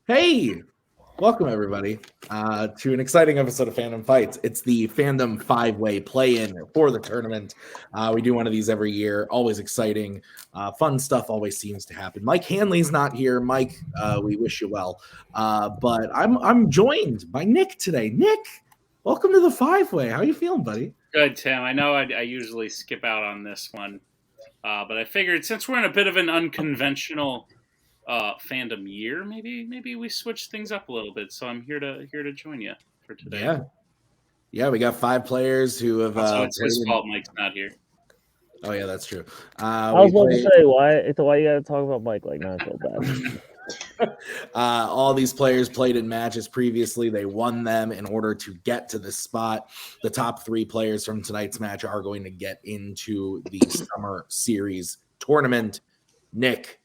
Hey, welcome everybody to an exciting episode of Fandom Fights. It's the Fandom 5-way play-in for the tournament. We do one of these every year. Always exciting. Fun stuff always seems to happen. Mike Hanley's not here. Mike, we wish you well. But I'm joined by Nick today. Nick, welcome to the 5-way. How you feeling, buddy? Good, Tim. I know I usually skip out on this one, but I figured since we're in a bit of an unconventional fandom year, maybe we switch things up a little bit. So I'm here to join you for today. Yeah. We got 5 players who have. So it's his fault Mike's not here. Oh yeah, that's true. I was about to say why you got to talk about Mike like not so bad. All these players played in matches previously. They won them in order to get to this spot. The top 3 players from tonight's match are going to get into the Summer Series tournament. Nick,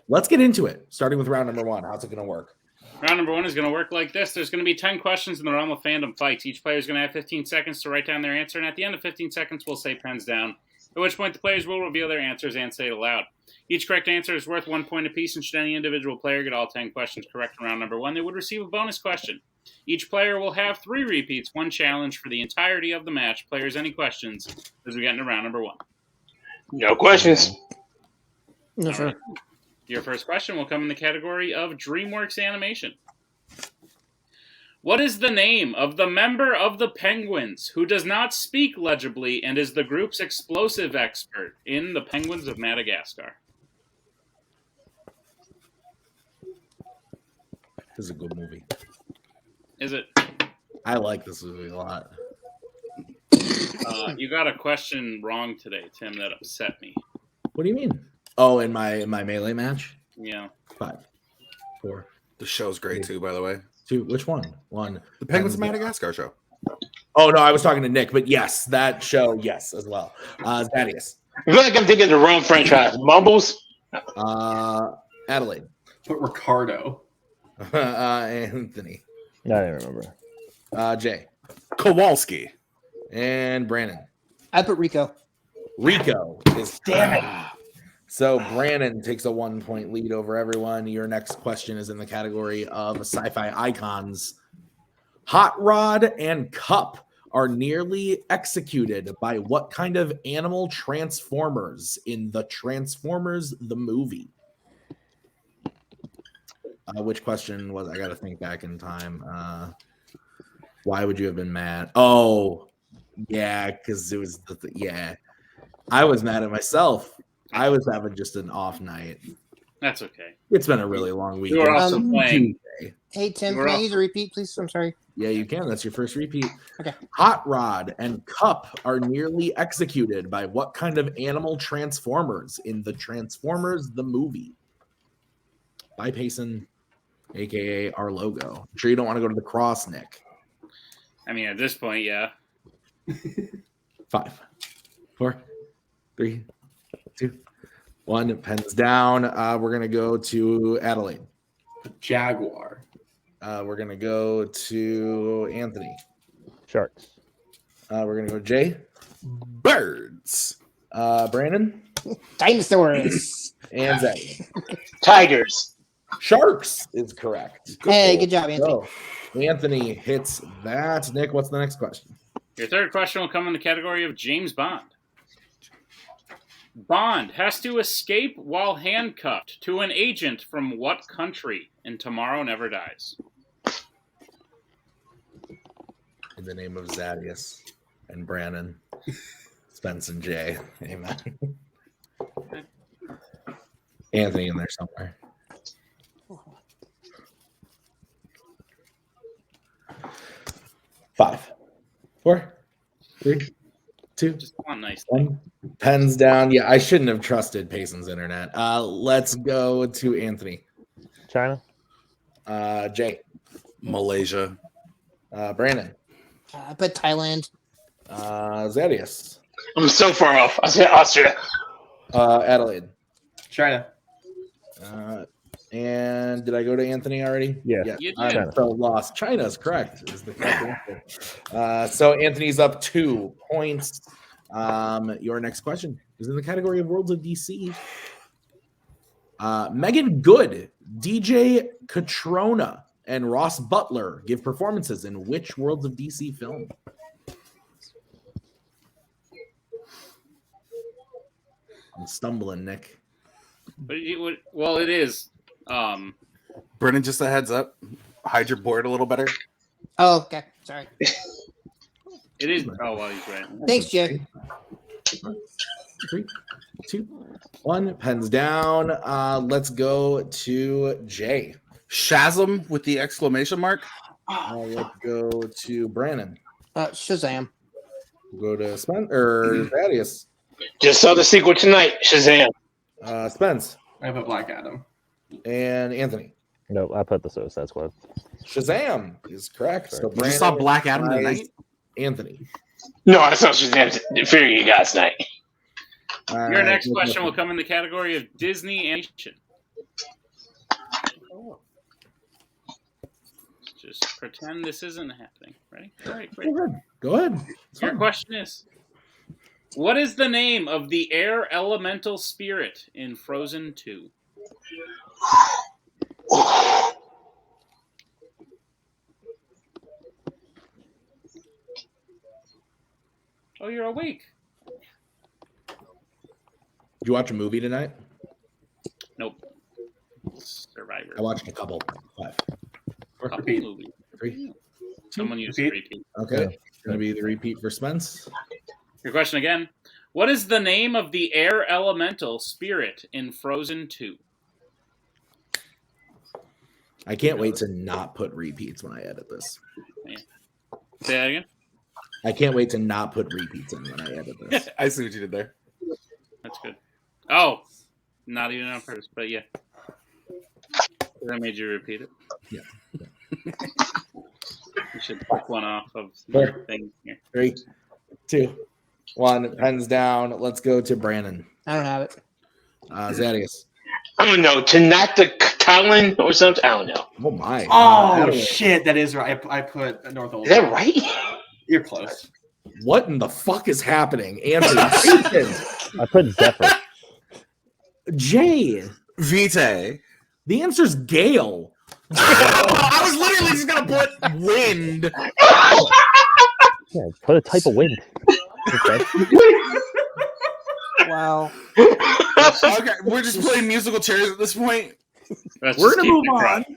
let's get into it, starting with round number 1. How's it going to work? Round number 1 is going to work like this. There's going to be 10 questions in the realm of Fandom Fights. Each player is going to have 15 seconds to write down their answer, and at the end of 15 seconds, we'll say pens down, at which point the players will reveal their answers and say it aloud. Each correct answer is worth 1 point apiece, and should any individual player get all 10 questions correct in round number 1, they would receive a bonus question. Each player will have 3 repeats, 1 challenge for the entirety of the match. Players, any questions as we get into round number 1? No questions. No, sir. Right. Your first question will come in the category of DreamWorks Animation. What is the name of the member of the Penguins who does not speak legibly and is the group's explosive expert in The Penguins of Madagascar? This is a good movie. Is it? I like this movie a lot. You got a question wrong today, Tim, that upset me. What do you mean? Oh, in my melee match? Yeah. 5, 4. The show's great too, by the way. 2. Which one? 1. The Penguins of Madagascar show. Oh no, I was talking to Nick, but yes, that show, yes, as well. Thaddeus. I feel like I'm thinking the wrong franchise. Mumbles. Adelaide. But Ricardo. Anthony. I don't remember. Jay. Kowalski. And Brandon. I put Rico. Rico is damn it. So Brandon takes a 1-point lead over everyone. Your next question is in the category of sci-fi icons. Hot Rod and Cup are nearly executed by what kind of animal transformers in the Transformers the movie? Which question was? I got to think back in time. Why would you have been mad? Oh, yeah, because it was I was mad at myself. I was having just an off night. That's okay. It's been a really long week. You were also playing. Hey, Tim, can I use a repeat, please? I'm sorry. Yeah, you can. That's your first repeat. Okay. Hot Rod and Cup are nearly executed by what kind of animal transformers in the Transformers the movie? By Payson, a.k.a. our logo. I'm sure you don't want to go to the cross, Nick. I mean, at this point, yeah. 5, 4, 3, 2, 1. Pens down. We're going to go to Adelaide. Jaguar. We're going to go to Anthony. Sharks. We're going to go Jay. Birds. Brandon. Dinosaurs. And Zach. Tigers. Sharks is correct. Hey, good job, Anthony. So, Anthony hits that. Nick, what's the next question? Your third question will come in the category of James Bond. Bond has to escape while handcuffed to an agent from what country in Tomorrow Never Dies? In the name of Thaddeus and Brandon, Spence and Jay. Amen. Anthony in there somewhere. 5, 4, 3, 2, Just one nice 1. Pens down. Yeah, I shouldn't have trusted Payson's internet. Let's go to Anthony. China. Jay. Malaysia. Brandon. I put Thailand. Thaddeus. I'm so far off. I said Austria. Adelaide. China. And did I go to Anthony already? Yeah. You did. I'm so lost. China's correct. Is the correct answer. So Anthony's up 2 points. Your next question is in the category of Worlds of DC. Megan Good, DJ Catrona, and Ross Butler give performances in which Worlds of DC film? I'm stumbling, Nick. But well, it is. Brennan, just a heads up. Hide your board a little better. Oh, okay. Sorry. It is. Oh, well, he's right. Thanks, Jay. 3, 2, 1. Pens down. Let's go to Jay. Shazam with the exclamation mark. Let's go to Brandon. Shazam. We'll go to Spence or Thaddeus. Just saw the sequel tonight. Shazam. Spence I have a Black Adam. and Anthony. Nope, I put the Suicide Squad. Shazam is correct. So You just saw Black Adam buys tonight? Anthony. No, I saw Shazam. Fear you guys tonight. Your next question will come in the category of Disney animation. Just pretend this isn't happening. Ready? All right, great. Go ahead. It's Your fine. question is, what is the name of the air elemental spirit in Frozen 2? Oh, you're awake. Did you watch a movie tonight? Nope. Survivor. I watched a couple. 5. Couple Repeat. movies. 3. Someone used Repeat. repeat. Okay. Going to be the repeat for Spence. Your question again. What is the name of the air elemental spirit in Frozen 2? I can't wait to not put repeats when I edit this. Say that again. I can't wait to not put repeats in when I edit this. I see what you did there. That's good. Oh, not even on purpose, but yeah. That made you repeat it. Yeah. You should pick one off of Sure. the thing here. 3, 2, 1. Pens down. Let's go to Brandon. I don't have it. Zadius. I don't know. Tanaka Talon or something? I don't know. Oh, my. Oh, Adam, shit. That is right. I put North Old. Is that right? You're close. what in the fuck is happening? Anthony. I put Zephyr. Jay. Vitae. The answer's Gale. I was literally just going to put wind. Yeah, put a type of wind. Okay. Wow. Okay, we're just playing musical chairs at this point. Let's We're just going to keep move it on. crowded.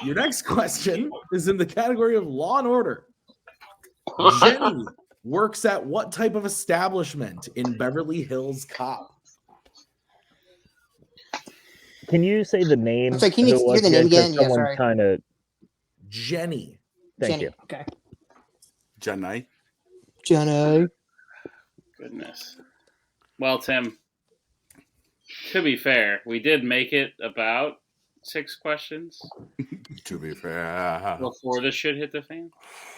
Your next question is in the category of Law and Order. Jenny works at what type of establishment in Beverly Hills Cop? Can you say the name? I'm sorry, can you of it hear was the name again? 'Cause again? Yeah, someone sorry. kind of. Jenny. Thank Jenny. you. Okay. Jenny. Jenny. Goodness. Well, Tim, to be fair, we did make it about 6 questions To be fair. before this shit hit the fan.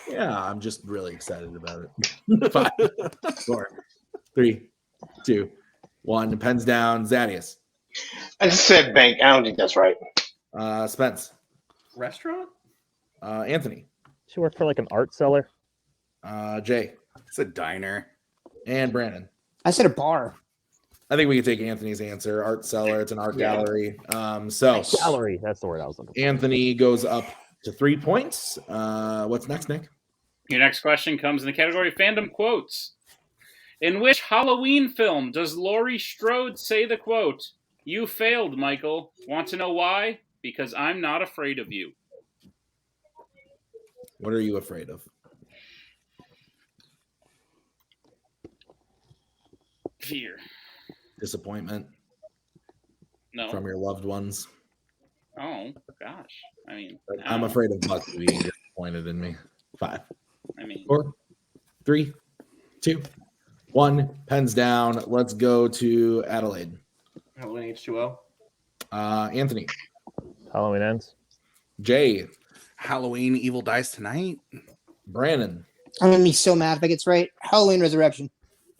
Yeah, I'm just really excited about it. 5, 4, 3, 2, 1. Pens down. Zadius. I just said bank. I don't think that's right. Spence. Restaurant? Anthony. She worked for like an art seller. Jay. It's a diner. And Brandon. I said a bar. I think we can take Anthony's answer. Art cellar. It's an art gallery. So Gallery. That's the word I was looking for. Anthony goes up to 3 points. What's next, Nick? Your next question comes in the category of fandom quotes. In which Halloween film does Laurie Strode say the quote, "You failed, Michael. Want to know why? Because I'm not afraid of you." What are you afraid of? Fear. Disappointment No. from your loved ones. Oh, gosh. I mean, I'm no. afraid of Bucky being disappointed in me. 5, I mean, 4, 3, 2, 1. Pens down. Let's go to Adelaide. Halloween H2O. Anthony. Halloween ends. Jay. Halloween Evil Dies Tonight. Brandon. I'm gonna be so mad if I gets right. Halloween Resurrection.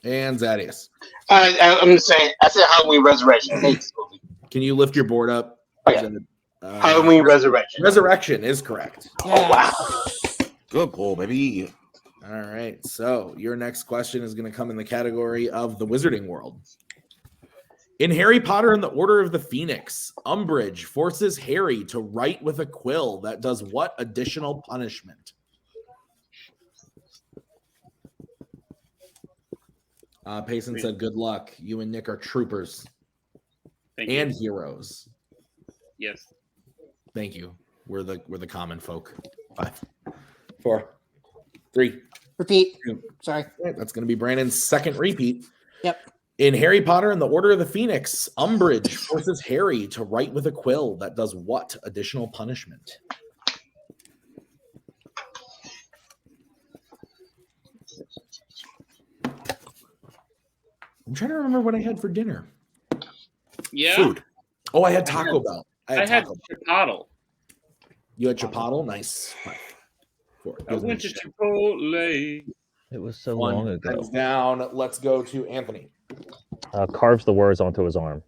And Zadius. I'm just saying. I said Halloween Resurrection. Thanks, movie. Can you lift your board up? Okay. Halloween Resurrection. Resurrection is correct. Oh, wow. Good pull, baby. All right. So your next question is going to come in the category of the Wizarding World. In Harry Potter and the Order of the Phoenix, Umbridge forces Harry to write with a quill that does what additional punishment? Payson said, good luck. You and Nick are troopers Thank and you. heroes. Yes. Thank you. We're the common folk. 5, 4, 3. Repeat. 2. Sorry. That's going to be Brandon's second repeat. Yep. In Harry Potter and the Order of the Phoenix, Umbridge forces Harry to write with a quill that does what additional punishment? I'm trying to remember what I had for dinner. Yeah. Food. Oh, I had Taco Bell. I had Taco Bell. Chipotle. You had Chipotle? Nice. 5, 4. I went to Chipotle. It was so 1 long ago. hands down. Let's go to Anthony. Carves the words onto his arm.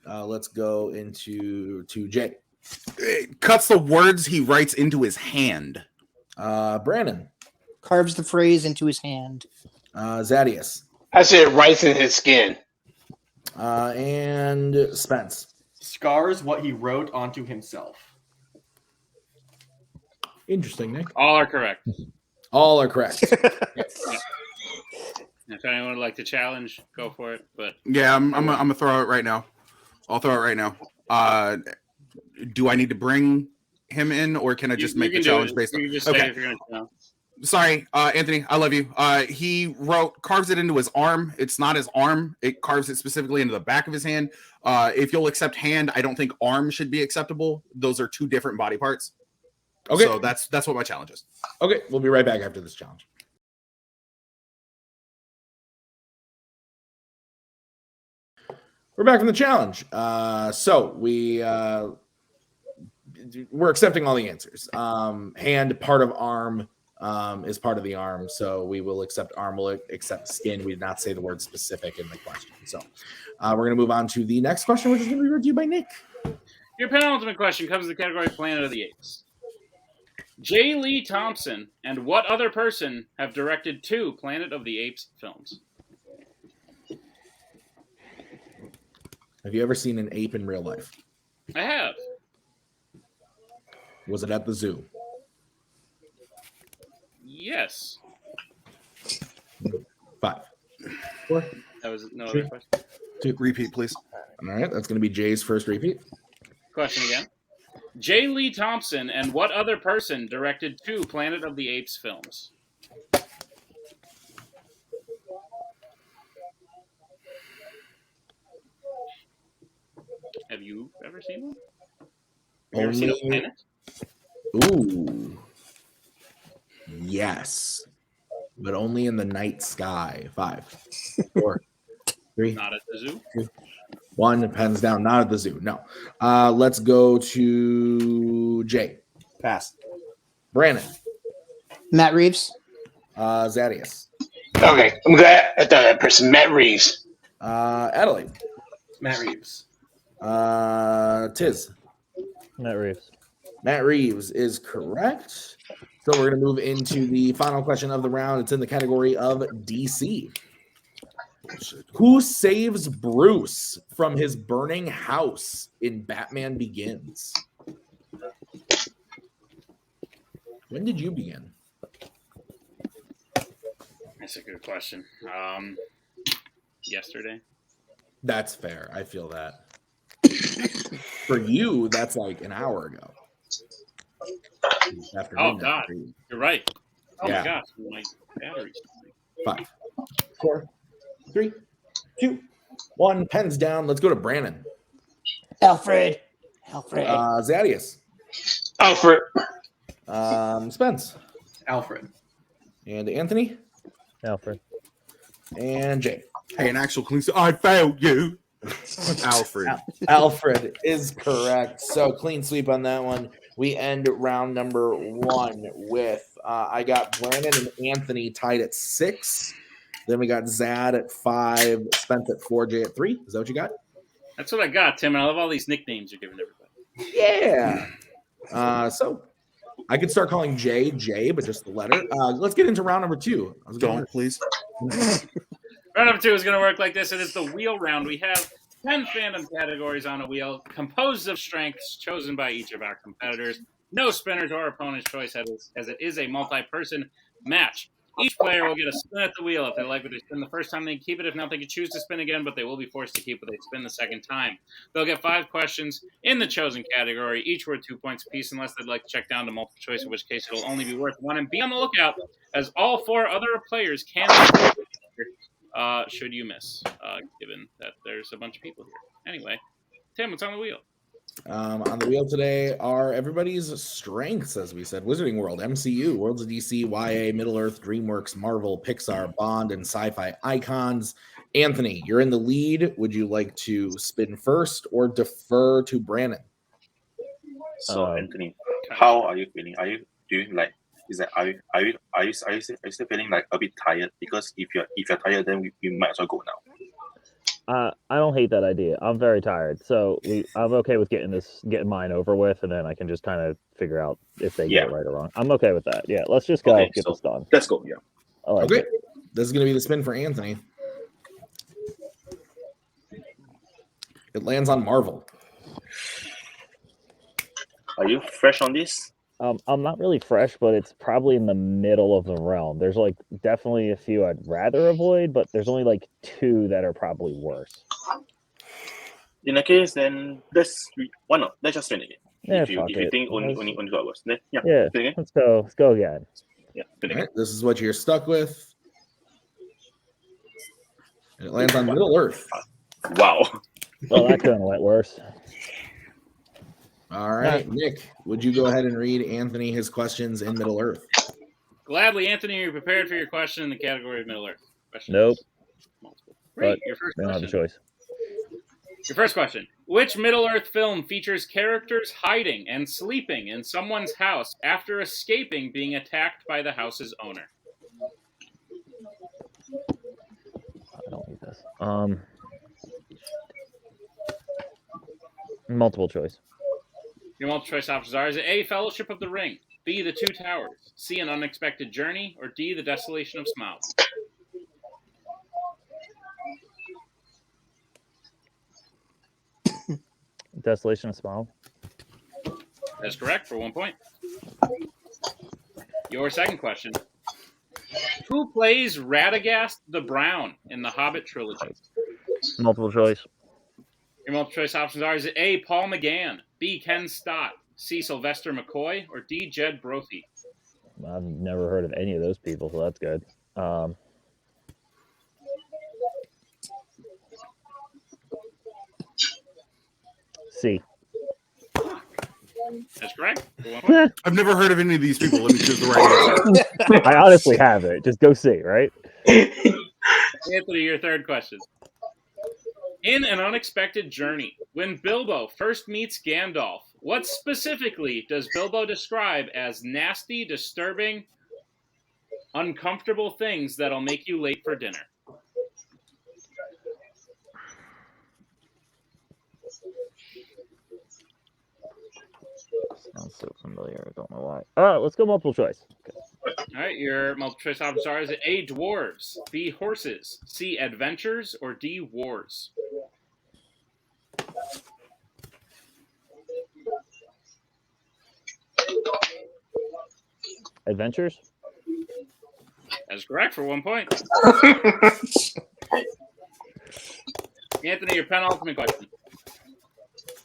Let's go into Jay. It cuts the words he writes into his hand. Brandon. Carves the phrase into his hand. Zadius. I said right in his skin. And Spence. Scars what he wrote onto himself. Interesting, Nick. All are correct. All are correct. If anyone would like to challenge, go for it. But Yeah, I'm gonna throw it right now. I'll throw it right now. Do I need to bring him in, or can I just make the challenge based on? You can just say Okay. if you're going to. Sorry, Anthony, I love you. He carves it into his arm. It's not his arm. It carves it specifically into the back of his hand. If you'll accept hand, I don't think arm should be acceptable. Those are two different body parts. Okay. So that's what my challenge is. Okay, we'll be right back after this challenge. We're back from the challenge. So we're accepting all the answers. Hand, part of arm, is part of the arm. So we will accept arm, we'll accept skin. We did not say the word specific in the question. So we're going to move on to the next question, which is going to be reviewed by Nick. Your penultimate question comes in the category Planet of the Apes. J. Lee Thompson and what other person have directed 2 Planet of the Apes films? Have you ever seen an ape in real life? I have. Was it at the zoo? Yes. 5, 4. That was no other question. Repeat, please. All right, that's going to be Jay's first repeat. Question again. J. Lee Thompson and what other person directed 2 Planet of the Apes films? Have you ever seen one? Have you ever seen a planet? Ooh. Yes. But only in the night sky. 5, 4, 3, Not at the zoo. 1. Pens down. Not at the zoo. No. Let's go to Jay. Pass. Brandon. Matt Reeves. Zadius. Okay, I'm glad at that person. Matt Reeves. Adelaide. Matt Reeves. Tiz. Matt Reeves. Matt Reeves is correct. So we're going to move into the final question of the round. It's in the category of DC. Who saves Bruce from his burning house in Batman Begins? When did you begin? That's a good question. Yesterday. That's fair. I feel that. For you, that's like an hour ago. After Oh, midnight God. for you. You're right. Oh Yeah. my gosh, my battery's. 5, 4, 3, 2, 1. Pens down. Let's go to Brandon. Alfred. Zadius. Alfred. Spence. Alfred. And Anthony. Alfred. And Jay. Hey, an actual clean. I failed you, Alfred. Alfred is correct. So clean sweep on that one. We end round number 1 with I got Brandon and Anthony tied at 6. Then we got Zad at 5, Spence at 4, Jay at 3. Is that what you got? That's what I got, Tim. And I love all these nicknames you're giving everybody. Yeah. So I could start calling Jay, but just the letter. Let's get into round number 2. Don't, please. Round number 2 is going to work like this. It is the wheel round. We have 10 fandom categories on a wheel, composed of strengths chosen by each of our competitors. No spinners or opponent's choice, as it is a multi-person match. Each player will get a spin at the wheel. If they like what they spin the first time, they can keep it. If not, they can choose to spin again, but they will be forced to keep what they spin the second time. They'll get 5 questions in the chosen category, each worth 2 points apiece, unless they'd like to check down to multiple choice, in which case it'll only be worth 1. And be on the lookout, as all 4 other players can should you miss, given that there's a bunch of people here. Anyway, Tim, what's on the wheel? On the wheel today are everybody's strengths, as we said: Wizarding World, MCU, Worlds of DC, YA, Middle Earth, DreamWorks, Marvel, Pixar, Bond, and sci-fi icons. Anthony, you're in the lead. Would you like to spin first or defer to Brandon? So Anthony, how are you feeling? Are you doing like? Is that are you still feeling like a bit tired? Because if you're tired, then we might as well go now. I don't hate that idea. I'm very tired, so I'm okay with getting mine over with, and then I can just kind of figure out if they get it right or wrong. I'm okay with that. Yeah, let's just go get this done. Let's go. Yeah. Okay, this is going to be the spin for Anthony. It lands on Marvel. Are you fresh on this? I'm not really fresh, but it's probably in the middle of the realm. There's like definitely a few I'd rather avoid, but there's only like 2 that are probably worse. In that case, then why not? Let's just spin it. Yeah, if you think only 2 hours, then yeah. Let's go again. Yeah. Right, this is what you're stuck with. And it lands on Middle Earth. Wow. Well, that couldn't get worse. All right, Nick, would you go ahead and read Anthony his questions in Middle Earth? Gladly, Anthony, are you prepared for your question in the category of Middle Earth? Questions? Nope. Multiple. Great. But your first they don't have a question. choice. Your first question. Which Middle Earth film features characters hiding and sleeping in someone's house after escaping being attacked by the house's owner? I don't need this. Multiple choice. Your multiple choice options are: is it A, Fellowship of the Ring, B, The Two Towers, C, An Unexpected Journey, or D, The Desolation of Smaug? Desolation of Smaug. That's correct for 1 point. Your second question. Who plays Radagast the Brown in the Hobbit trilogy? Multiple choice. Your multiple choice options are: is it A, Paul McGann, B, Ken Stott, C, Sylvester McCoy, or D, Jed Brophy? I've never heard of any of those people, so that's good. C. That's correct. For 1 point. I've never heard of any of these people. Let me choose the right answer. I honestly haven't. Just go C, right? Anthony, your third question. In An Unexpected Journey, when Bilbo first meets Gandalf, what specifically does Bilbo describe as nasty, disturbing, uncomfortable things that'll make you late for dinner? Sounds so familiar. I don't know why. All right, let's go multiple choice. Okay. All right, your multiple choice options are: is it A, dwarves, B, horses, C, adventures, or D, wars? Adventures? That's correct for 1 point. Anthony, your penultimate question.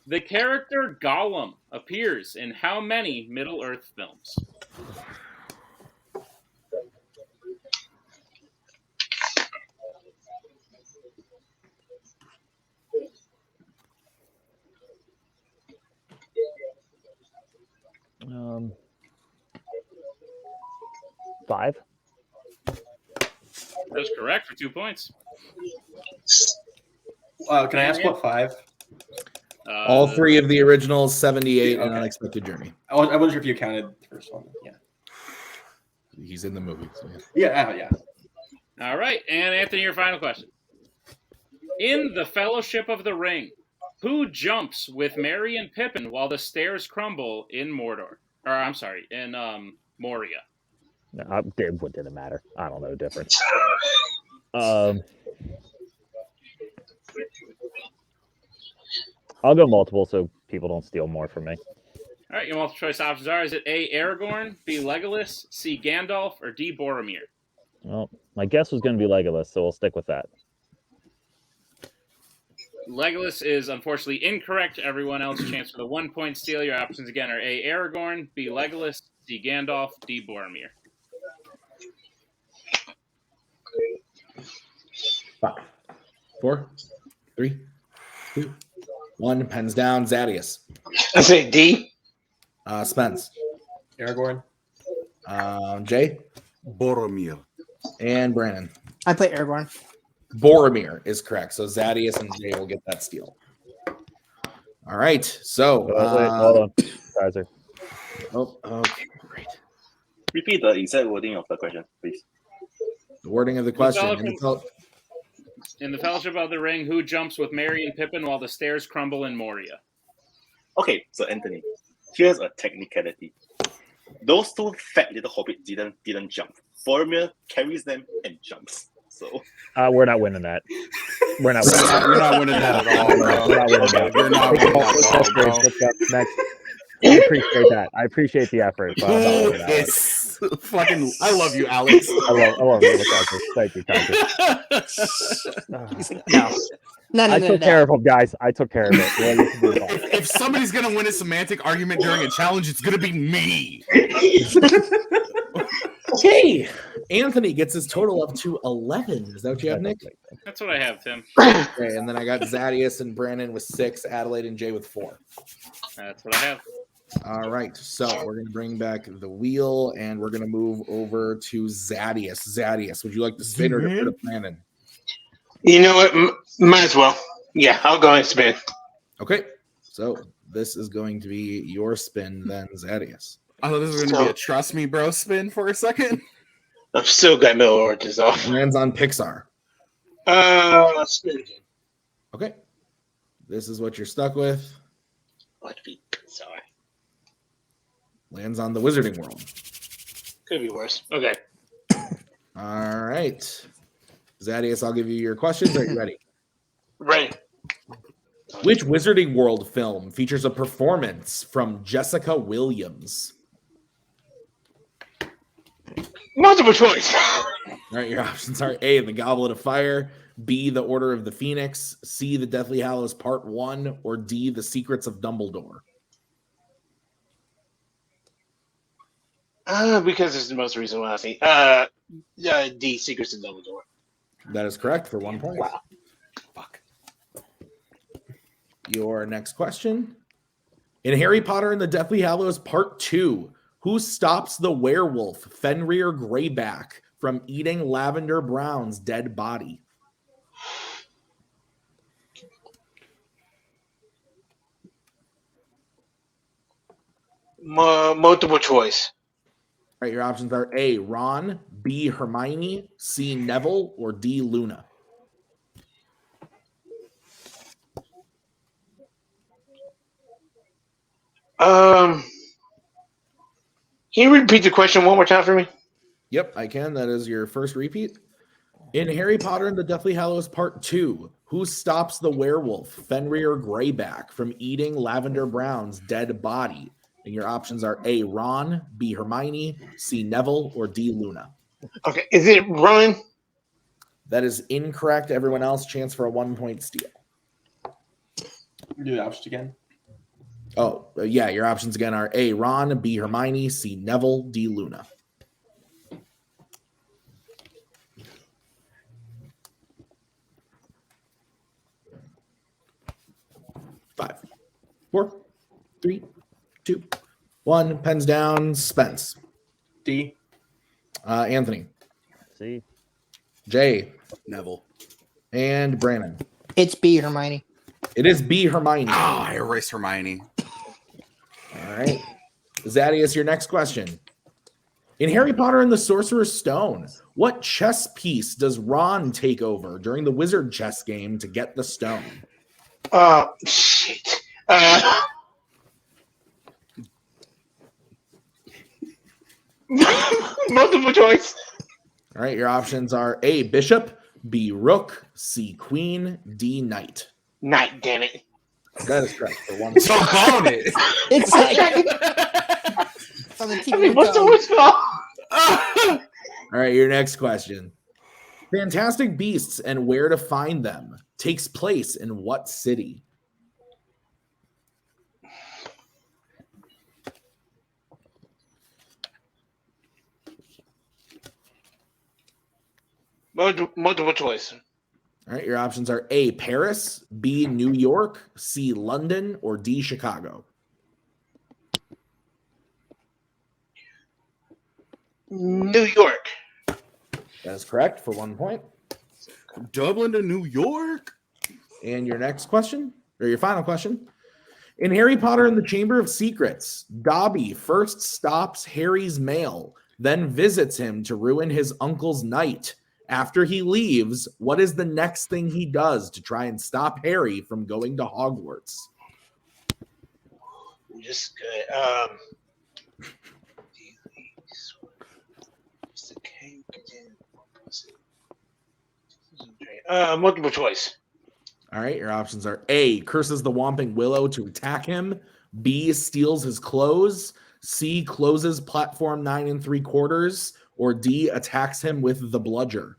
The character Gollum appears in how many Middle-earth films? Five. That's correct for 2 points. Can I ask what 5? All 3 of the originals, 78, and Unexpected Journey. I wasn't sure if you counted the first one. Yeah. He's in the movie. So Yeah. All right, and Anthony, your final question. In The Fellowship of the Ring, who jumps with Merry and Pippin while the stairs crumble in Mordor? Or, I'm sorry, in Moria. No, what did it matter? I don't know the difference. I'll go multiple so people don't steal more from me. All right, your multiple choice options are: is it A. Aragorn, B. Legolas, C. Gandalf, or D. Boromir? Well, my guess was going to be Legolas, so we'll stick with that. Legolas is unfortunately incorrect. Everyone else chance for the 1 point steal. Your options again are A. Aragorn, B. Legolas, C. Gandalf, D. Boromir. 5, 4, 3, 2, 1. Pens down. Zadius. I say D. Spence. Aragorn. Jay. Boromir. And Brandon. I play Aragorn. Boromir is correct. So Zadius and Jay will get that steal. All right. So, Wait, hold on. Kaiser. okay, great. Repeat the exact wording of the question, please. The wording of the question. In the Fellowship of the Ring, who jumps with Merry and Pippin while the stairs crumble in Moria? Okay, so Anthony, here's a technicality. Those two fat little hobbits didn't jump. Boromir carries them and jumps. So We're not winning that. We're not winning that. You're not winning that at all, bro. We're not winning that. You're not winning that at all, bro. Let's go. Next. I appreciate that. I appreciate the effort. But I'm not winning that. It's fucking. I love you, Alex. I love you, Kaiser. Thank you, Kaiser. He's like, no. No, I took care of him, guys. I took care of it. If somebody's gonna win a semantic argument during a challenge, it's gonna be me. Okay. Anthony gets his total up to 11. Is that what you have, Nick? That's what I have, Tim. Okay, and then I got Zadius and Brandon with 6, Adelaide and Jay with 4. That's what I have. All right, so we're going to bring back the wheel, and we're going to move over to Zadius. Zadius, would you like to spin or defer to Brandon? You know what? Might as well. Yeah, I'll go and spin. Okay, so this is going to be your spin then, Zadius. I thought this was gonna be a trust me, bro spin for a second. I've still got middle oranges off. Lands on Pixar. Spin again. Okay, this is what you're stuck with. Let's be sorry. Lands on the Wizarding World. Could be worse. Okay. All right, Zadius, I'll give you your questions. Are you ready? Ready. Which Wizarding World film features a performance from Jessica Williams? Multiple choice. All right, your options are A, The Goblet of Fire, B, The Order of the Phoenix, C, The Deathly Hallows Part 1, or D, The Secrets of Dumbledore. Because it's the most recent one I see. D, Secrets of Dumbledore. That is correct for 1 point. Wow. Fuck. Your next question. In Harry Potter and the Deathly Hallows Part 2, who stops the werewolf Fenrir Greyback from eating Lavender Brown's dead body? Multiple choice. All right, your options are A, Ron, B, Hermione, C, Neville, or D, Luna. Can you repeat the question one more time for me? Yep, I can. That is your first repeat. In Harry Potter and the Deathly Hallows Part 2, who stops the werewolf Fenrir Greyback from eating Lavender Brown's dead body? And your options are A, Ron, B, Hermione, C, Neville, or D, Luna. Okay, is it Ron? That is incorrect. Everyone else, chance for a 1 point steal. Do the options again. Oh, yeah, your options again are A, Ron, B, Hermione, C, Neville, D, Luna. Five, 4, 3, 2, 1. Pens down. Spence. D. Anthony. See? Jay. Neville. And Brandon. It's B, Hermione. It is B, Hermione. Ah, I erased Hermione. All right. Zadius, your next question. In Harry Potter and the Sorcerer's Stone, what chess piece does Ron take over during the wizard chess game to get the stone? Shit. Multiple choice. All right, your options are A, bishop, B, rook, C, queen, D, knight. Knight, damn it. That is correct for one. So called it. It's like it's on the tip of your What's the tongue. word spell? All right, your next question. Fantastic Beasts and Where to Find Them takes place in what city? Multiple choice. All right, your options are A, Paris, B, New York, C, London, or D, Chicago. New York. That is correct for 1 point. From Dublin to New York. And your next question, or your final question. In Harry Potter and the Chamber of Secrets, Dobby first stops Harry's mail, then visits him to ruin his uncle's night. After he leaves, what is the next thing he does to try and stop Harry from going to Hogwarts? Just good. Multiple choice. All right, your options are A, curses the Whomping Willow to attack him, B, steals his clothes, C, closes platform 9 3/4, or D, attacks him with the bludger.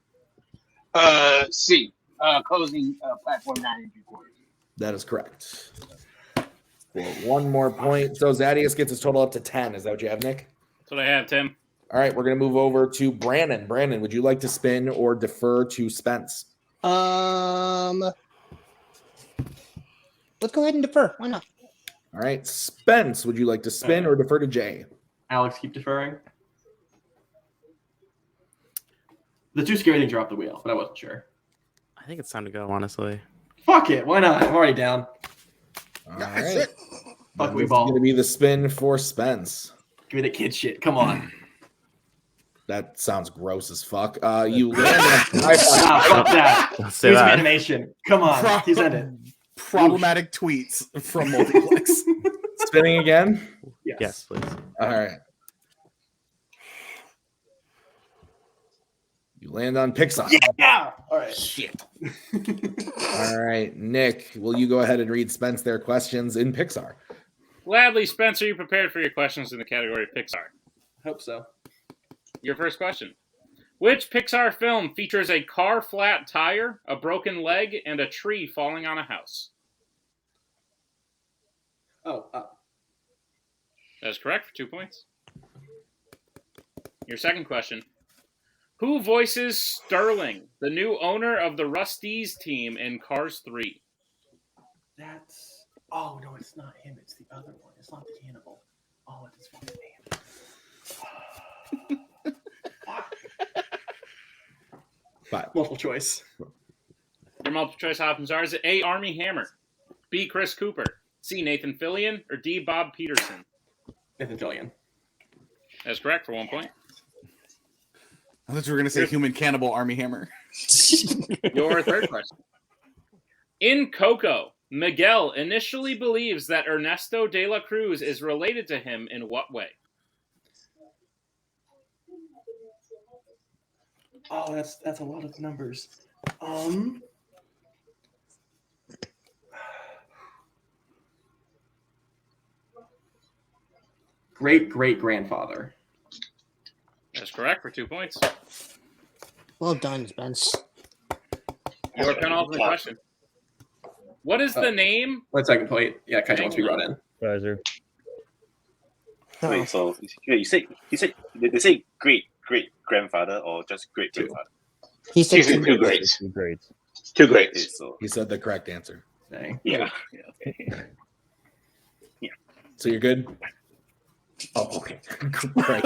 C. Closing platform 9 3/4. That is correct. For 1 more point. So Zadius gets his total up to 10. Is that what you have, Nick? That's what I have, Tim. All right, we're going to move over to Brandon. Brandon, would you like to spin or defer to Spence? Let's go ahead and defer. Why not? All right, Spence, would you like to spin or defer to Jay? Alex, keep deferring. The two scary things are off the wheel, but I wasn't sure. I think it's time to go, honestly. Fuck it. Why not? I'm already down. All right. Fuck we It's ball. going to be the spin for Spence. Give me the kid shit. Come on. That sounds gross as fuck. You land on Fuck that. Let's say Use some that. animation. Come on. He's in it. Problematic tweets from Multiplex. spinning again. Yes, please. All right. You land on Pixar. Yeah. All right. Shit. All right, Nick, will you go ahead and read Spence their questions in Pixar? Gladly, Spencer, you prepared for your questions in the category of Pixar. Hope so. Your first question. Which Pixar film features a car flat tire, a broken leg, and a tree falling on a house? Oh, That is correct for 2 points. Your second question. Who voices Sterling, the new owner of the Rusty's team in Cars 3? that's. Oh no, it's not him. It's the other one. It's not the cannibal. Oh, it's his fucking name. Five. Multiple choice. Your multiple choice options are: is it A, Armie Hammer, B, Chris Cooper, C, Nathan Fillion, or D, Bob Peterson? Nathan Fillion. That's correct for 1 point. I thought you were going to say human cannibal Army Hammer. Your third question. In Coco, Miguel initially believes that Ernesto de la Cruz is related to him in what way? Oh, that's a lot of numbers. Great-great-grandfather. That's correct for 2 points. Well done, Spence. Your penultimate question. What is the name? 1 second, wait. Yeah, Kaija wants to be brought in. Riser. Wait, so you say they say great grandfather or just great grandfather? He said Season two. 2 grades. Two grades. 2 Okay, grades. so He said the correct answer. Dang. yeah. So you're good? Oh, okay. Great.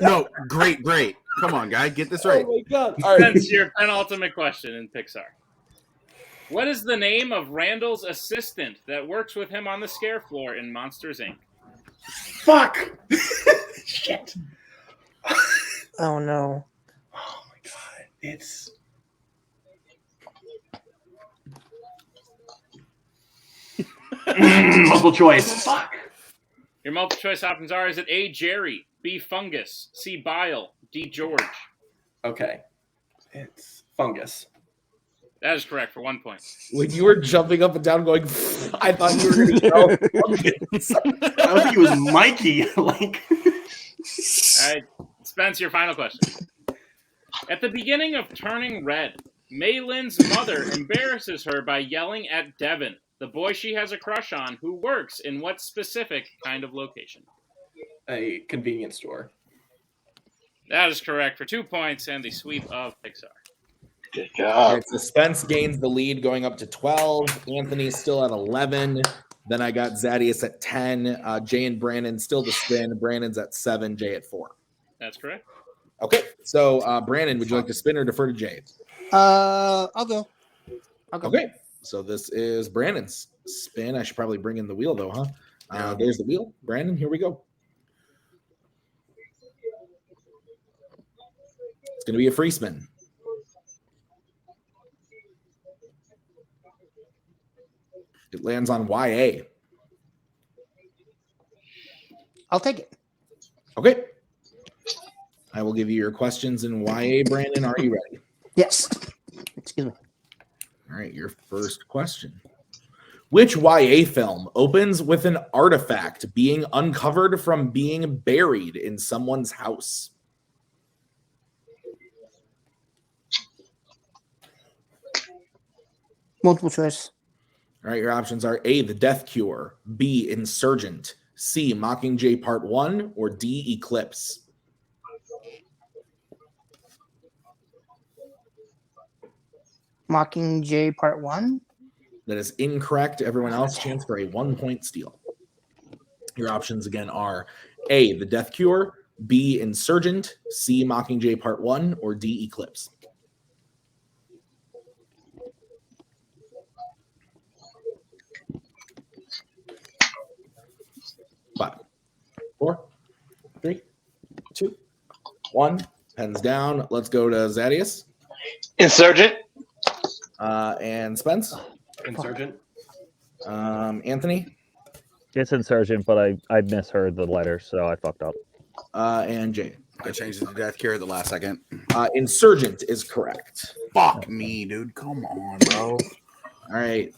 No, great. Come on, guy, get this right. Oh my god. All right. That's your penultimate question in Pixar. What is the name of Randall's assistant that works with him on the scare floor in Monsters, Inc.? Fuck! Shit. Oh no. Oh my god. It's. Multiple choice. Fuck. Your multiple choice options are: is it A, Jerry, B, Fungus, C, Bile, D, George? Okay. It's fungus. That is correct for 1 point. When you were jumping up and down going, I thought you were going to go pumpkins. I was thinking it was Mikey. Like, All right, Spence, your final question. At the beginning of Turning Red, Mei Lin's mother embarrasses her by yelling at Devin, the boy she has a crush on, who works in what specific kind of location? a convenience store. That is correct for 2 points and the sweep of Pixar. Good All job. right, so Spence gains the lead going up to 12. Anthony's still at 11. Then I got Zadius at 10. Jay and Brandon still to spin. Brandon's at 7. Jay at 4. That's correct. Okay, so Brandon, would you like to spin or defer to Jay? I'll go. Okay, so this is Brandon's spin. I should probably bring in the wheel though, huh? There's the wheel. Brandon, here we go. It's going to be a free spin. It lands on YA. I'll take it. Okay. I will give you your questions in YA, Brandon. Are you ready? Yes. Excuse me. All right, your first question. Which YA film opens with an artifact being uncovered from being buried in someone's house? Multiple choice. All right, your options are A, The Death Cure, B, Insurgent, C, Mockingjay Part 1, or D, Eclipse. Mockingjay Part 1. That is incorrect. Everyone else, chance for a 1-point steal. Your options again are A, The Death Cure, B, Insurgent, C, Mockingjay Part 1, or D, Eclipse. Five, 4, 3, 2, 1. Pens down. Let's go to Zadius. Insurgent. And Spence. Insurgent. Anthony. It's Insurgent, but I misheard the letter, so I fucked up. And Jay. I changed it to Death Cure at the last second. Insurgent is correct. Fuck me, dude. Come on, bro. All right.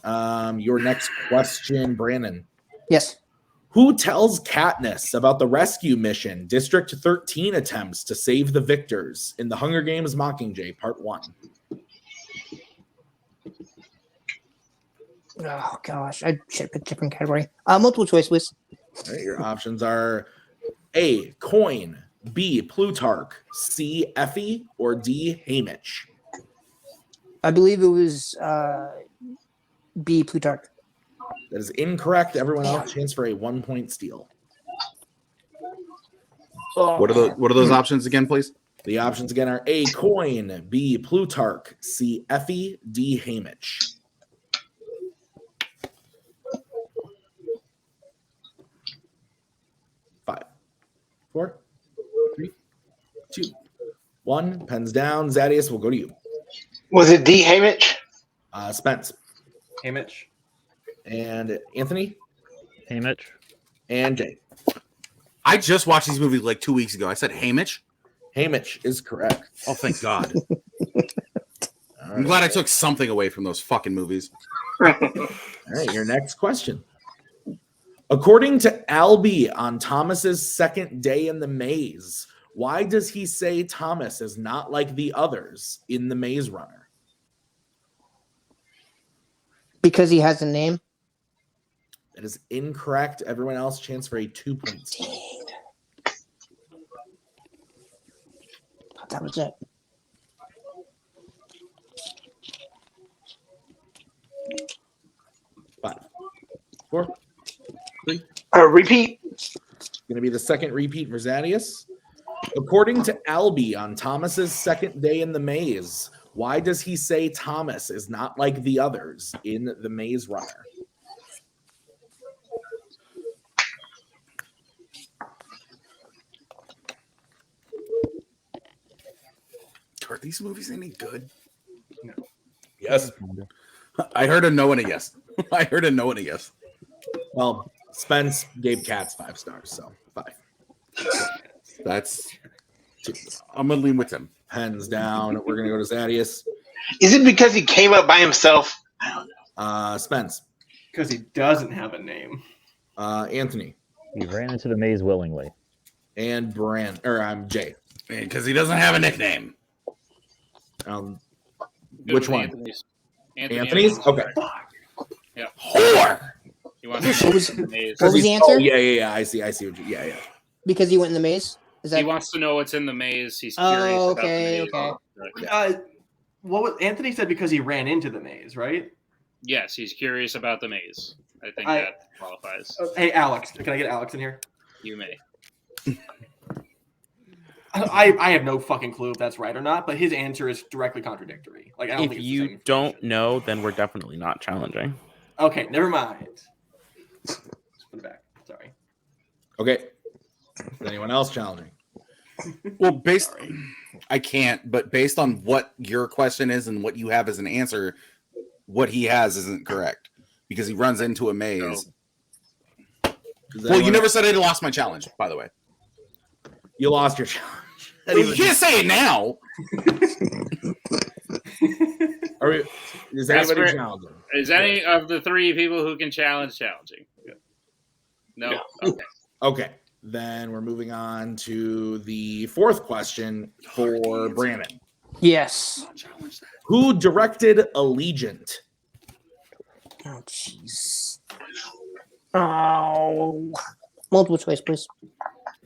Your next question, Brandon. Yes. Who tells Katniss about the rescue mission District 13 attempts to save the victors in the Hunger Games Mockingjay Part 1? Oh gosh, I should have picked a different category. Multiple choice, please. All right, your options are A, Coin, B, Plutarch, C, Effie, or D, Haymitch. I believe it was B, Plutarch. That is incorrect. Everyone else, chance for a 1-point steal. What are those options again, please? The options again are A, Coin, B, Plutarch, C, Effie, D, Haymitch. Five, 4, 3, 2, 1. Pens down. Zadius, we'll go to you. Was it D. Haymitch? Spence. Haymitch. And Anthony. Haymitch. And Jay. I just watched these movies like 2 weeks ago. I said Haymitch. Haymitch is correct. Oh, thank God. I'm glad I took something away from those fucking movies. All right, your next question. According to Albie on Thomas's second day in the maze, why does he say Thomas is not like the others in the Maze Runner? Because he has a name. That is incorrect. Everyone else, chance for a 2-point steal. That was it. Five, 4, 3. Repeat. It's going to be the second repeat for Zadius. According to Albie on Thomas's second day in the maze, why does he say Thomas is not like the others in the Maze Runner? Are these movies any good? No. Yes. I heard a no and a yes. I heard a no and a yes. Well, Spence gave Cats 5 stars, so 5. That's. I'm gonna lean with him. Pens down. We're going to go to Zadius. Is it because he came up by himself? Spence. Because he doesn't have a name. Anthony. He ran into the maze willingly. And Jay. Because he doesn't have a nickname. Which one? Anthony's? Okay. Yeah. Whore! He wants What was, to know what's in the maze. what was the answer? Oh, yeah. I see what you. Yeah. Because he went in the maze. Is that? He wants to know what's in the maze. He's curious Oh, about okay, the maze. okay. What was Anthony said? Because he ran into the maze, right? Yes, he's curious about the maze. I think that qualifies. Hey, Alex, can I get Alex in here? You may. I have no fucking clue if that's right or not, but his answer is directly contradictory. Like, I don't If think it's you the same don't know, then we're definitely not challenging. Okay, never mind. Just put it back. Sorry. Okay. Is anyone else challenging? Well, I can't, but based on what your question is and what you have as an answer, what he has isn't correct because he runs into a maze. Well, you never said I lost my challenge, by the way. You lost your challenge. You can't say it now. Is anybody challenging? Is any of the three people who can challenge challenging? No? Okay. Then we're moving on to the fourth question for Brandon. Yes. Who directed Allegiant? Oh, jeez. Oh. Multiple choice, please.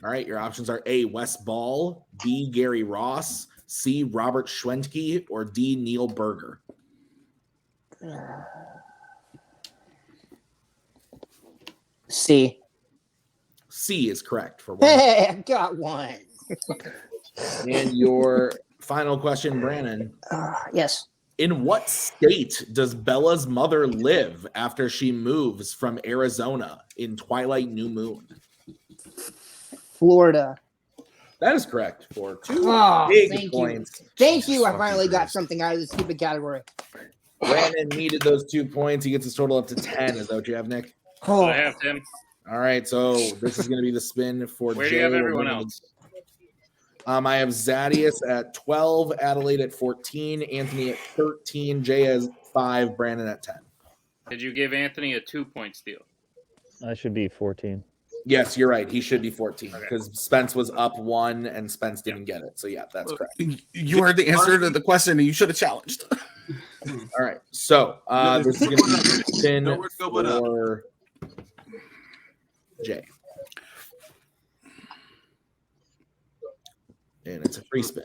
All right, your options are A, Wes Ball, B, Gary Ross, C, Robert Schwentke, or D, Neil Berger. C. C is correct for one. Hey, I got one. And your final question, Brandon. Yes. In what state does Bella's mother live after she moves from Arizona in Twilight New Moon? Florida. That is correct for two big points. Thank you. I finally got something out of this stupid category. Brandon needed those 2 points. He gets his total up to 10. Is that what you have, Nick? Oh. I have Tim. All right, so this is going to be the spin for Where Jay. do you have everyone else? I have Zadius at 12, Adelaide at 14, Anthony at 13, Jay at 5, Brandon at 10. Did you give Anthony a 2-point steal? I should be 14. Yes, you're right. He should be 14 because Spence was up 1 and Spence didn't get it. So, yeah, that's correct. You heard the answer to the question and you should have challenged. All right, so this is going to be the spin for Jay. And it's a free spin.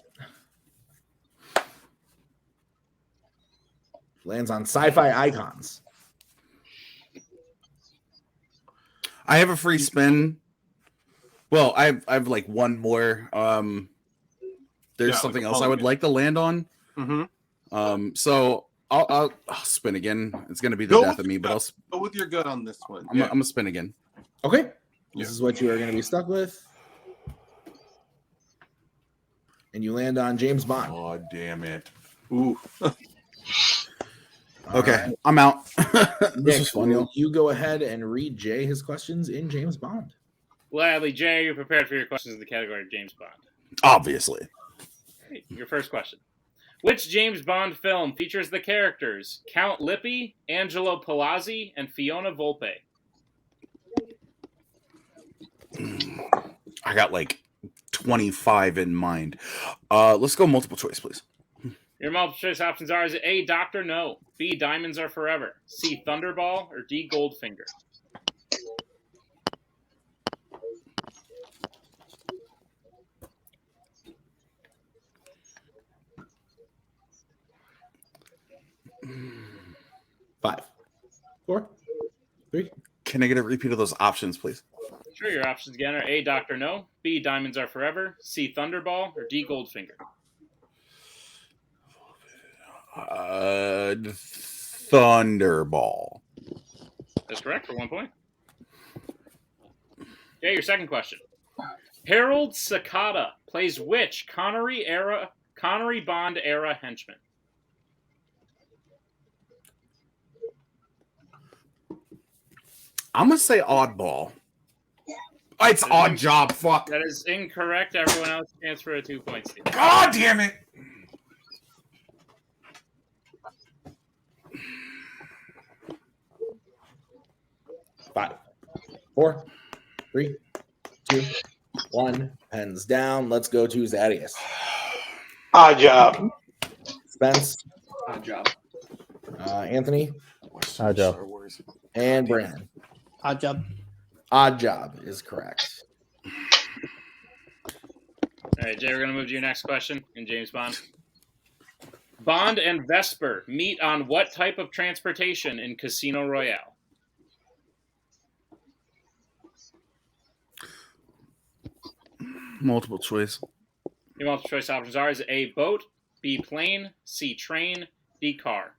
Lands on sci-fi icons. I have a free spin. Well, I've like one more. There's something else I would like to land on. Mm-hmm. So I'll spin again. It's gonna be the death of me, but I'll go with your gut on this one. I'm gonna spin again. Okay. This is what you are going to be stuck with. And you land on James Bond. Oh, damn it. Ooh. Okay, I'm out. Nick, will you go ahead and read Jay his questions in James Bond? Gladly, Jay, you're prepared for your questions in the category of James Bond. Obviously. Okay, your first question. Which James Bond film features the characters Count Lippi, Angelo Palazzi, and Fiona Volpe? I got like 25 in mind. Let's go multiple choice, please. Your multiple choice options are: is it A, Doctor No, B, Diamonds Are Forever, C, Thunderball, or D, Goldfinger? Five, 4, 3. Can I get a repeat of those options, please? Sure, your options again are A, Doctor No, B, Diamonds Are Forever, C, Thunderball, or D, Goldfinger? Thunderball. That's correct for 1 point. Okay, your second question. Harold Sakata plays which Connery Bond era henchman? I'm gonna say oddball. It's odd job. Fuck. That is incorrect. Everyone else chance for a 2 point steal. God damn it. 5, 4, 3, 2, 1. Pens down. Let's go to Zadius. Odd job. Spence. Odd job. Anthony. Odd job. And Brandon. Odd job. Odd job is correct. All right, Jay, we're going to move to your next question in James Bond. Bond and Vesper meet on what type of transportation in Casino Royale? Multiple choice. Your multiple choice options are: is it A, boat, B, plane, C, train, D, car?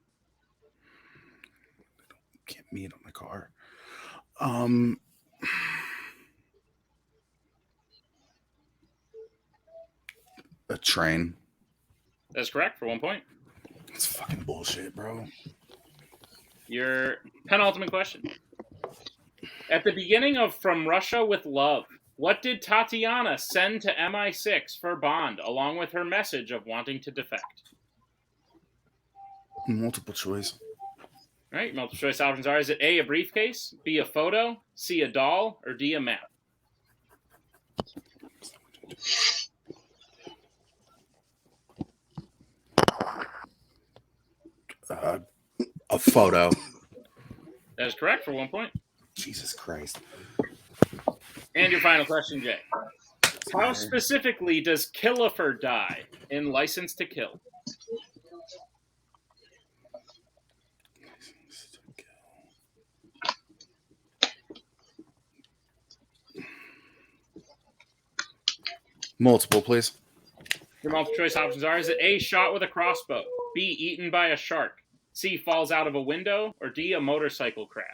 Can't meet on my car. A train. That's correct for 1 point. It's fucking bullshit, bro. Your penultimate question. At the beginning of From Russia with Love, what did Tatiana send to MI6 for Bond, along with her message of wanting to defect? Multiple choice. All right, multiple choice options are: is it A, a briefcase, B, a photo, C, a doll, or D, a map? A photo. That is correct for 1 point. Jesus Christ. And your final question, Jay. How specifically does Killifer die in License to Kill? Multiple, please. Your multiple choice options are: is it A, shot with a crossbow, B, eaten by a shark, C, falls out of a window, or D, a motorcycle crash?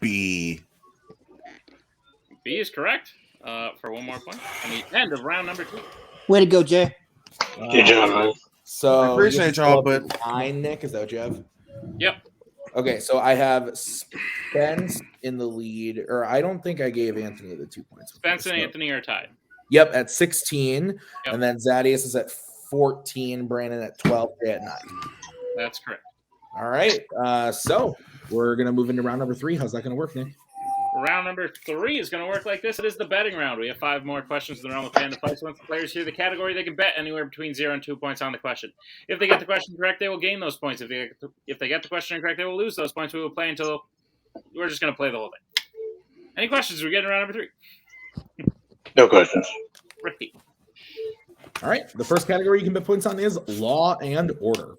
B. B is correct for 1 more point. And the end of round number 2. Way to go, Jay. Good job, man. So I appreciate y'all, but line, Nick, is that what you have? Yep. Okay, so I have Spence in the lead, or I don't think I gave Anthony the 2 points. Spence and Anthony are tied. Yep, at 16, Yep. and then Zadius is at 14, Brandon at 12, Jay at 9. That's correct. All right, so we're gonna move into round number 3. How's that gonna work, Nick? Round number 3 is going to work like this. It is the betting round. We have 5 more questions in the realm of Fandom Fights. Once the players hear the category, they can bet anywhere between 0 and 2 points on the question. If they get the question correct, they will gain those points. If they get the question incorrect, they will lose those points. We will play until we're just going to play the whole thing. Any questions? We're getting round number 3. No questions. Ricky. All right, the first category you can bet points on is Law and Order.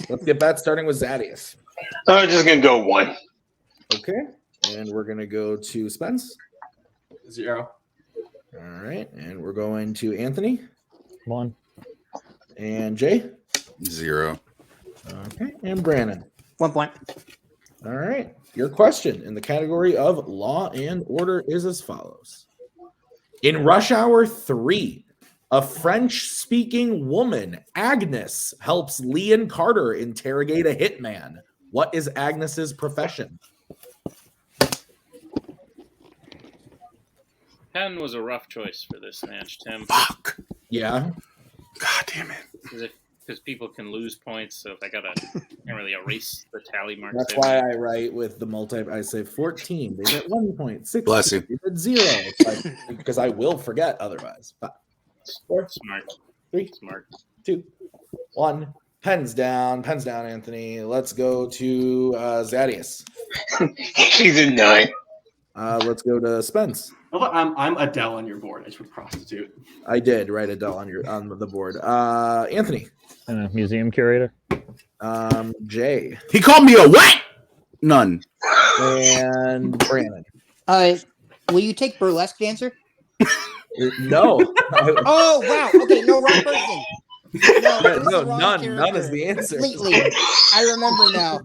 Let's get that starting with Zadius. I'm just going to go 1. Okay, and we're going to go to Spence. 0. All right, and we're going to Anthony. 1. And Jay. 0. Okay, and Brandon. 1 point. All right, your question in the category of Law and Order is as follows. In Rush Hour 3, a French-speaking woman, Agnes, helps Leon Carter interrogate a hitman. What is Agnes's profession? Pen was a rough choice for this match, Tim. Fuck. Yeah. God damn it. Because people can lose points, so if I can't really erase the tally marks. That's why I write with the multi. I say 14. They get 1 point. 6. Bless you. They get 0. It's like, because I will forget otherwise. 5, 4, Smart. 3, Smart. 2, 1. Pens down, Anthony. Let's go to Zadius. He's in 9. Let's go to Spence. I'm Adele on your board. I just would prostitute. I did write Adele on the board. Anthony. Museum curator. Jay. He called me a what? None. And Brandon. Will you take burlesque dancer? No. Oh wow. Okay, no, wrong person. No, none is the answer. Completely. I remember now.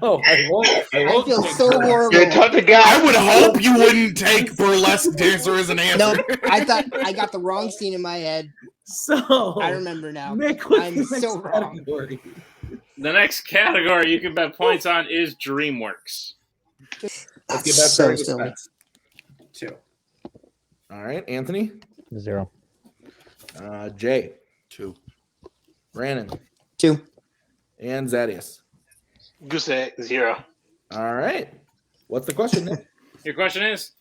No, I won't. I feel so horrible. You're the type of guy. I would hope you wouldn't take burlesque dancer as an answer. No, I thought I got the wrong scene in my head. So I remember now. Nick, I'm so wrong. Category? The next category you can bet points on is DreamWorks. Let's get that So started. silly. 2. All right, Anthony. 0. Jay. 2. Brandon. 2. And Zadius. Goose egg, 0. All right. What's the question, Nick? Your question is,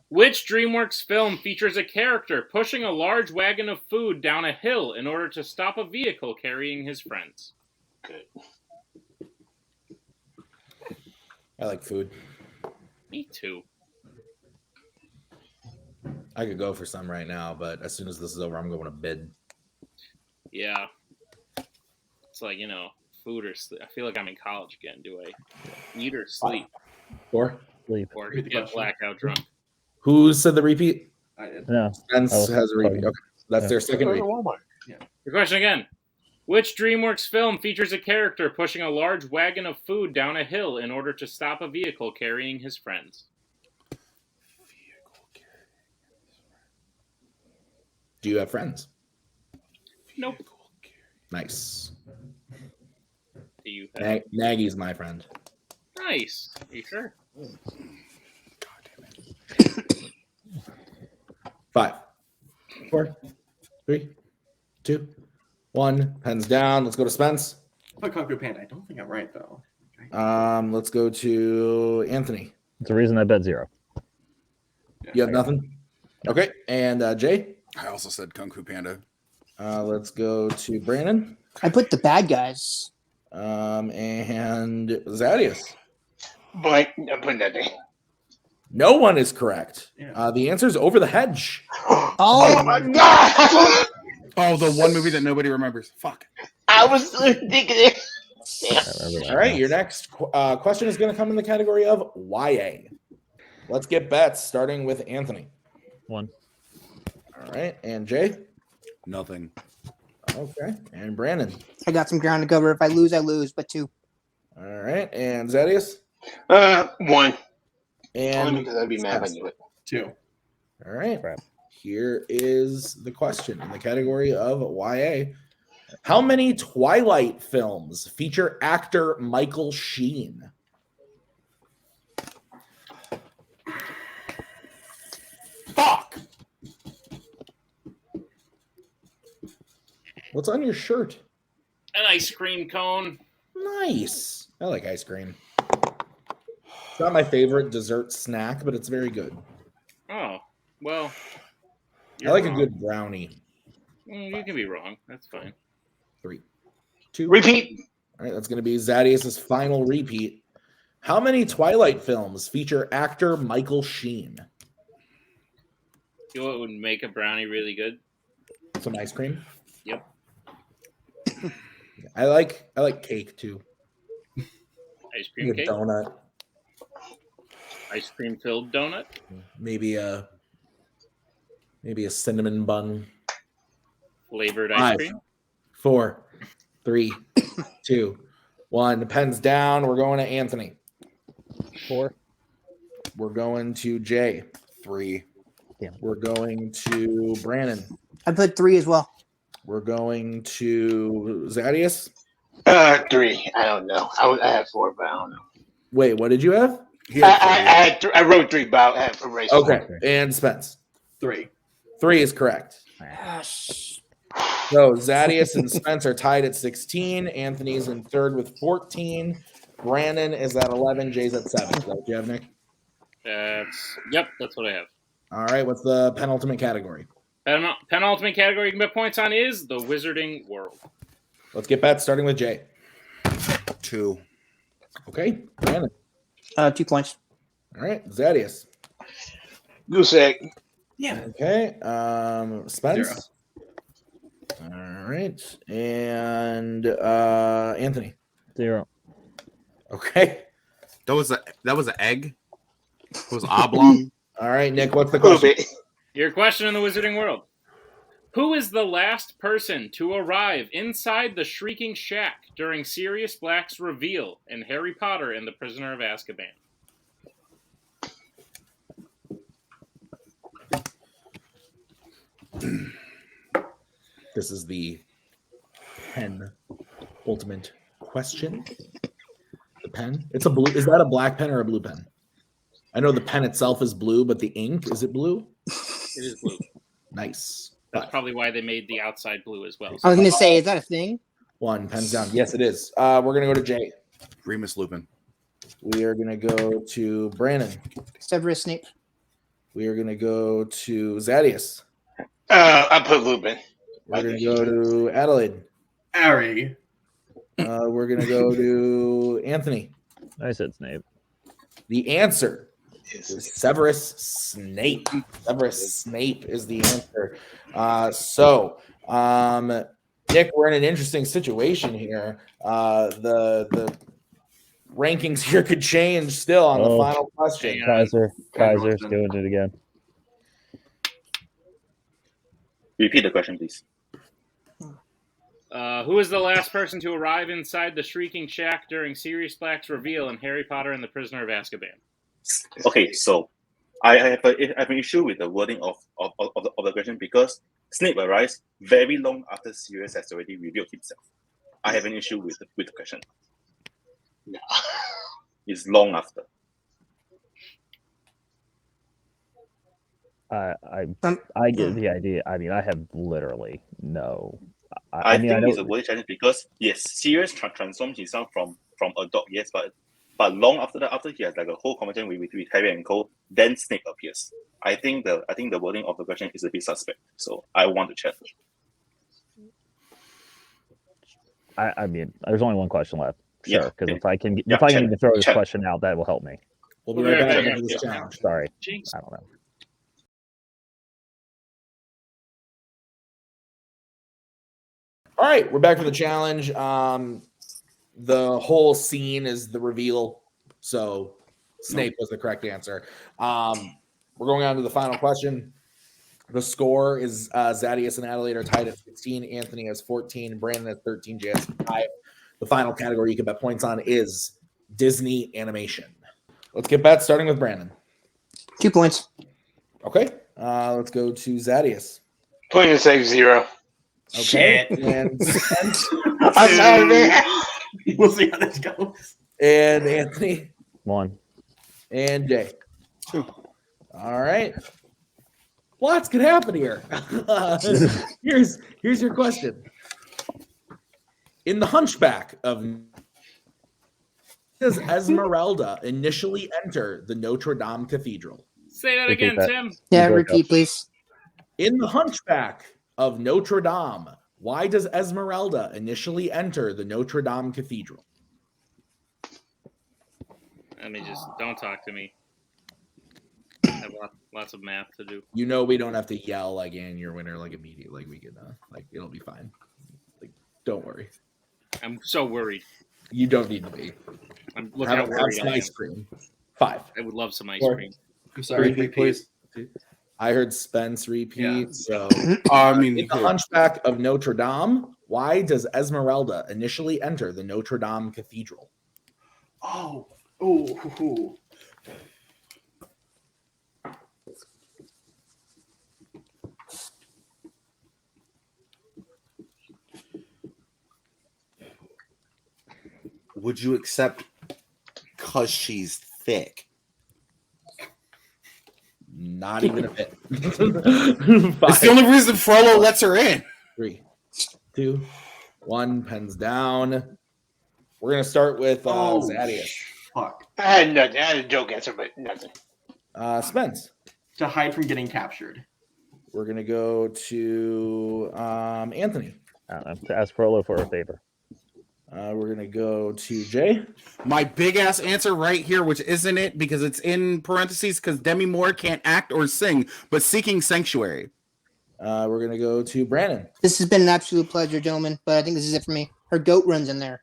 which DreamWorks film features a character pushing a large wagon of food down a hill in order to stop a vehicle carrying his friends? Good. I like food. Me too. I could go for some right now, but as soon as this is over, I'm going to bed. Yeah. It's like, food or sleep. I feel like I'm in college again. Do I eat or sleep? Or Or get blackout drunk? who said the repeat? I did. No. Spence has a repeat. Okay, that's their second repeat. Your question again. Which DreamWorks film features a character pushing a large wagon of food down a hill in order to stop a vehicle carrying his friends? Do you have friends? Nope. Nice. Do you have... Nagy's my friend. Nice. Are you sure? 5, 4, 3, 2, 1. Pens down. Let's go to Spence. But Kung Fu Panda. I don't think I'm right though. Let's go to Anthony. It's a reason I bet 0. Yeah, You have nothing? Okay. And Jay? I also said Kung Fu Panda. Let's go to Brandon. I put the bad guys. And Zadius. Blank. I'm putting that in. No one is correct. Yeah. The answer is Over the Hedge. Oh my god! Oh, the one movie that nobody remembers. Fuck. I was thinking it. All right, your next question is going to come in the category of YA. Let's get bets, starting with Anthony. 1. All right, and Jay? Nothing. Okay, and Brandon? I got some ground to cover. If I lose, I lose, but 2. All right, and Zadius? 1. And Only because I'd be mad if I knew it. 2. all right, Crap. here is the question in the category of YA. How many Twilight films feature actor Michael Sheen? Fuck! What's on your shirt? An ice cream cone. Nice. I like ice cream. It's not my favorite dessert snack, but it's very good. Oh, well. I like wrong. a good brownie. You can be wrong. That's fine. 3, 2. Repeat. All right, that's going to be Zadius' final repeat. How many Twilight films feature actor Michael Sheen? You know what would make a brownie really good? Some ice cream. Yep. I like cake too. Ice cream A cake? donut. Ice cream filled donut? Maybe a cinnamon bun. Flavored ice 5, cream? 4, 3, 2, 1. The pen's down. We're going to Anthony. 4. We're going to Jay. 3. Damn. We're going to Brandon. I put 3 as well. We're going to Zadius. 3. I don't know. I had 4, but I don't know. Wait, what did you have? I wrote 3, but I have erased. Okay, and Spence. 3. 3 is correct. So Zadius and Spence are tied at 16. Anthony's in third with 14. Brandon is at 11. Jay's at 7. Is that what you have, Nick? That's what I have. All right, what's the penultimate category? Penultimate category you can bet points on is the Wizarding World. Let's get bets, starting with Jay. 2. Okay, Brandon. 2 points. All right, Zadius. Goose egg. Yeah. Okay, Spence. 0. All right, and Anthony. 0. Okay. That was an egg. It was oblong. All right, Nick, what's the question? Your question in the Wizarding World. Who is the last person to arrive inside the Shrieking Shack during Sirius Black's reveal in Harry Potter and the Prisoner of Azkaban? This is the pen ultimate question. The pen. It's a blue. Is that a black pen or a blue pen? I know the pen itself is blue, but the ink, is it blue? It is blue. Nice. That's probably why they made the outside blue as well. I was going to say, is that a thing? 1, pens down. Yes, it is. We're going to go to Jay. Remus Lupin. We are going to go to Brandon. Severus Snape. We are going to go to Zadius. I put Lupin. We're going to go to Adelaide. Harry. We're going to go to Anthony. I said Snape. The answer is Severus Snape. Severus Snape is the answer. Nick, we're in an interesting situation here. The rankings here could change still on the final question. Kaiser's doing it again. Repeat the question, please. Who is the last person to arrive inside the Shrieking Shack during Sirius Black's reveal in Harry Potter and the Prisoner of Azkaban? Okay, so I have an issue with the wording of the question because Snape arrives very long after Sirius has already revealed himself. I have an issue with the question. No. It's long after. I get the idea. I mean, I have literally no. I think it's a word challenge because yes, Sirius transforms himself from a dog, yes, but long after that, after he has like a whole conversation with Harry and Cole, then Snape appears. I think the wording of the question is a bit suspect, so I want to check. I mean, there's only one question left. Sure, because if I can check, even throw this question out, that will help me. We'll be right back into this challenge. Sorry, Jinx. I don't know. All right, we're back for the challenge. The whole scene is the reveal, so Snape was the correct answer. We're going on to the final question. The score is Zadius and Adelaide are tied at 16. Anthony has 14. Brandon has 13. Jay has 5. The final category you can bet points on is Disney animation. Let's get bets, starting with Brandon. 2 points. Okay, let's go to Zadius. Point and save 0. Okay, Shit. and I'm sorry, man. We'll see how this goes. and Anthony 1. and Jay. 2. All right. Lots could happen here. Here's your question. In the Hunchback of does Esmeralda initially enter the Notre Dame Cathedral? Say that Repeat again, that. Tim. Yeah, You broke repeat, up. please. In the Hunchback of Notre Dame, why does Esmeralda initially enter the Notre Dame Cathedral? Let me just don't talk to me. I have lots of math to do. You know we don't have to yell like "and your winner" like immediately. Like we can like it'll be fine. Like don't worry. I'm so worried. You don't need to be. Look how Have worried some I am. ice cream. 5. I would love some ice 4. cream. I'm sorry, Repeat, please. I heard Spence repeat. Yeah. So I mean, in the Hunchback of Notre Dame, why does Esmeralda initially enter the Notre Dame Cathedral? Oh, ooh. would you accept because she's thick? Not even a bit. It's the only reason Frollo lets her in. 3, 2, 1. Pens down. We're gonna start with Zadius. Fuck. I had nothing. I had a joke answer, but nothing. Spence. To hide from getting captured. We're gonna go to Anthony. To ask Frollo for a favor. We're gonna go to Jay. My big ass answer right here, which isn't it because it's in parentheses because Demi Moore can't act or sing, but Seeking Sanctuary. We're gonna go to Brandon. This has been an absolute pleasure, gentlemen, but I think this is it for me. Her goat runs in there.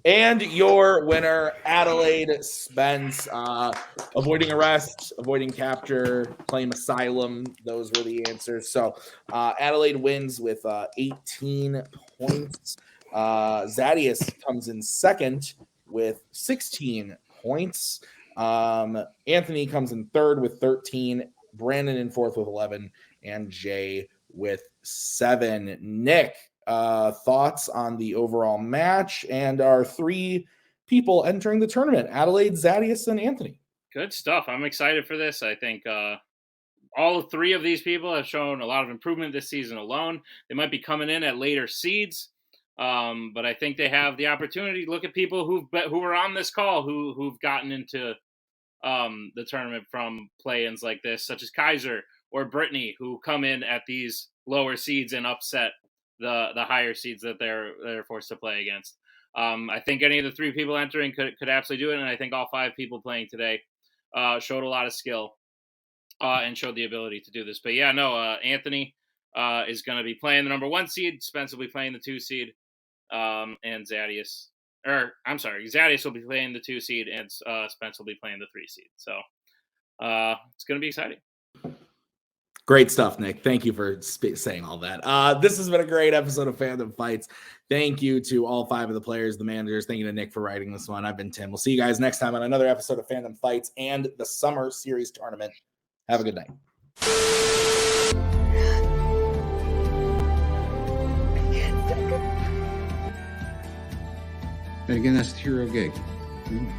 And your winner, Adelaide Spence, avoiding arrest, avoiding capture, claim asylum. Those were the answers. So Adelaide wins with 18 points. Zadius comes in second with 16 points. Anthony comes in third with 13. Brandon in fourth with 11. And Jay with 7. Nick, thoughts on the overall match and our 3 people entering the tournament: Adelaide, Zadius, and Anthony. Good stuff. I'm excited for this. I think all three of these people have shown a lot of improvement this season alone. They might be coming in at later seeds, but I think they have the opportunity to look at people who were on this call who've gotten into the tournament from play-ins like this, such as Kaiser or Brittany, who come in at these lower seeds and upset the higher seeds that they're forced to play against. I think any of the three people entering could absolutely do it, and I think all five people playing today showed a lot of skill and showed the ability to do this. But yeah, no, Anthony is going to be playing the number 1 seed. Spence will be playing the 2 seed, and Zadius will be playing the 2 seed, and Spence will be playing the 3 seed. So it's going to be exciting. Great stuff, Nick. Thank you for saying all that. This has been a great episode of Fandom Fights. Thank you to all 5 of the players, the managers. Thank you to Nick for writing this one. I've been Tim. We'll see you guys next time on another episode of Fandom Fights and the Summer Series Tournament. Have a good night. And again, that's the hero gig.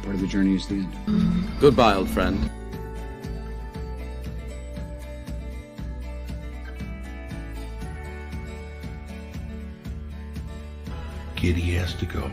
Part of the journey is the end. Goodbye, old friend. Kitty has to go.